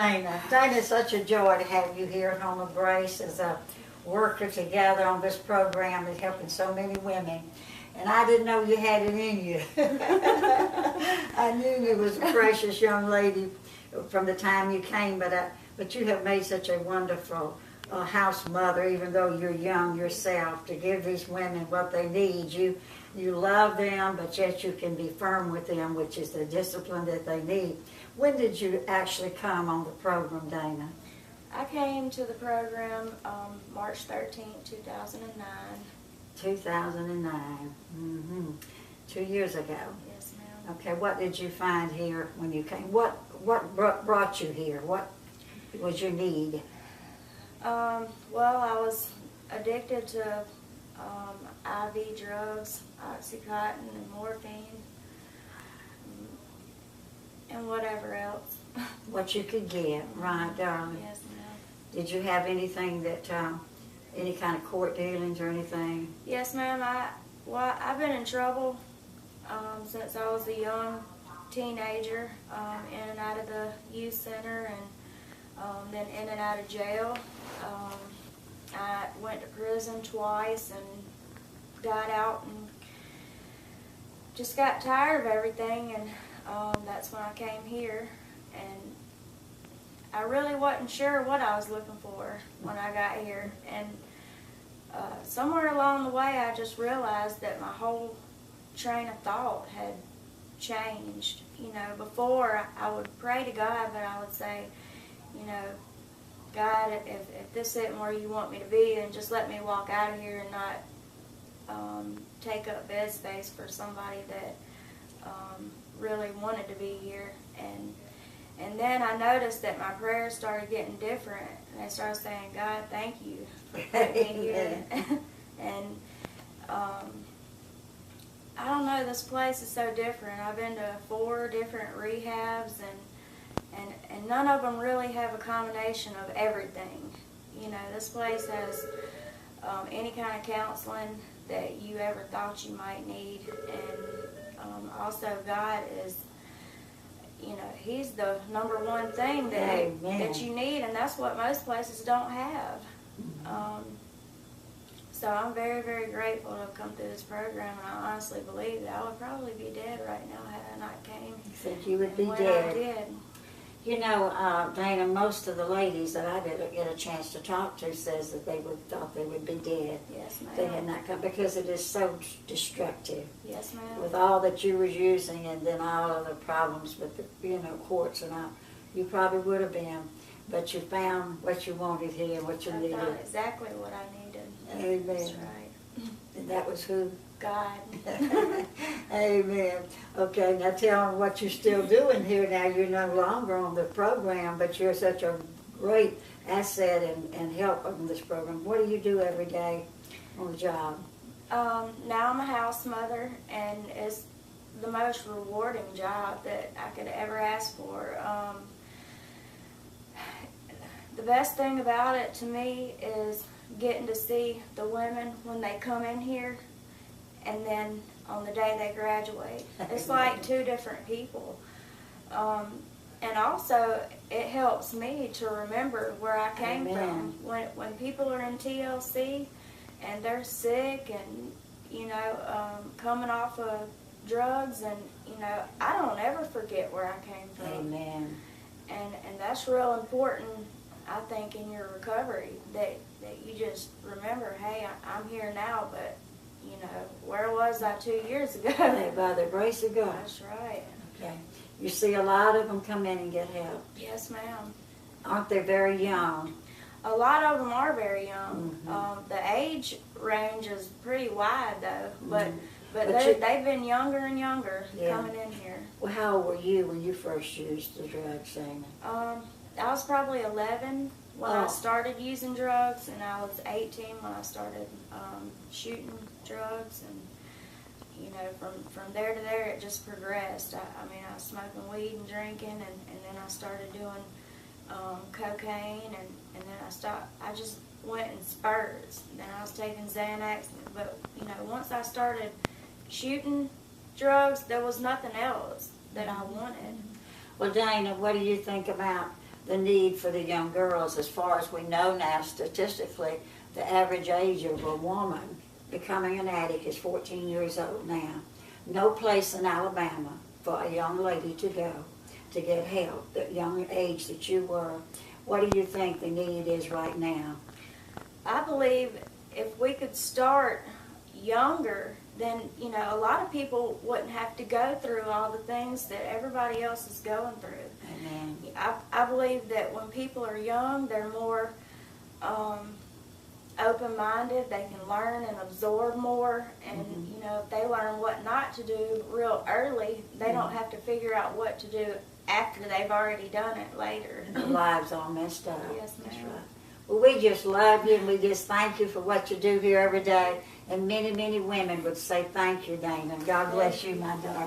Dana, it's such a joy to have you here at Home of Grace as a worker together on this program that's helping so many women. And I didn't know you had it in you. I knew you was a precious young lady from the time you came, but you have made such a wonderful house mother, even though you're young yourself, to give these women what they need. You love them, but yet you can be firm with them, which is the discipline that they need. When did you actually come on the program, Dana? I came to the program March 13th, 2009. 2009. Mm-hmm. 2 years ago. Yes, ma'am. Okay, what did you find here when you came? What brought you here? What was your need? Well, I was addicted to IV drugs, Oxycontin and morphine, and whatever else. What you could get, right, darling? Yes, ma'am. Did you have anything that, any kind of court dealings or anything? Yes, ma'am. I've been in trouble since I was a young teenager, in and out of the youth center, and then in and out of jail. I went to prison twice and got out and just got tired of everything, and that's when I came here. And I really wasn't sure what I was looking for when I got here, and somewhere along the way I just realized that my whole train of thought had changed. You know, before I would pray to God, but I would say, you know, God, if this isn't where you want me to be, then just let me walk out of here and not take up bed space for somebody that really wanted to be here. And then I noticed that my prayers started getting different, and I started saying, God, thank you for putting me here. And I don't know, this place is so different. I've been to 4 different rehabs, and none of them really have a combination of everything. You know, this place has any kind of counseling that you ever thought you might need, and also God is, you know, He's the #1 thing that you need, and that's what most places don't have. So I'm very, very grateful to have come through this program, and I honestly believe that I would probably be dead right now had I not came. You said you would be when dead. I did. You know, Dana, most of the ladies that I did get a chance to talk to says that they thought they would be dead. Yes, ma'am. They had not come, because it is so destructive. Yes, ma'am. With all that you were using, and then all of the problems with the, courts and all, you probably would have been, but you found what you wanted here, what you I needed. found exactly what I needed. Amen. That's right. And that was who? God. Amen. Okay, now tell them what you're still doing here now. You're no longer on the program, but you're such a great asset and help on this program. What do you do every day on the job? Now I'm a house mother, and it's the most rewarding job that I could ever ask for. The best thing about it to me is getting to see the women when they come in here, and then on the day they graduate. It's like 2 different people. And also, it helps me to remember where I came Amen. from. When people are in TLC and they're sick and, coming off of drugs, and, I don't ever forget where I came from. Amen. And that's real important, I think, in your recovery, that you just remember, hey, I'm here now, but, where was I 2 years ago? Hey, by the grace of God. That's right. Okay. You see a lot of them come in and get help. Yes, ma'am. Aren't they very young? A lot of them are very young. Mm-hmm. The age range is pretty wide, though, but But they've been younger and younger coming in here. Well, how old were you when you first used the drugs, Dana? I was probably 11 when I Oh. started using drugs, and I was 18 when I started shooting drugs, and from there to there it just progressed. I was smoking weed and drinking, and then I started doing cocaine, and then I stopped. I just went in spurts. Then I was taking Xanax, but once I started shooting drugs, there was nothing else that I wanted. Well, Dana, what do you think about the need for the young girls. As far as we know now, statistically, the average age of a woman becoming an addict is 14 years old now. No place in Alabama for a young lady to go to get help, the young age that you were. What do you think the need is right now? I believe if we could start younger, then, a lot of people wouldn't have to go through all the things that everybody else is going through. Amen. I believe that when people are young, they're more open-minded. They can learn and absorb more, and if they learn what not to do real early, they don't have to figure out what to do after they've already done it later. Their lives all messed up. Yes, ma'am. That's right. Well, we just love you, and we just thank you for what you do here every day. And many, many women would say thank you, Dana. God bless you, my daughter.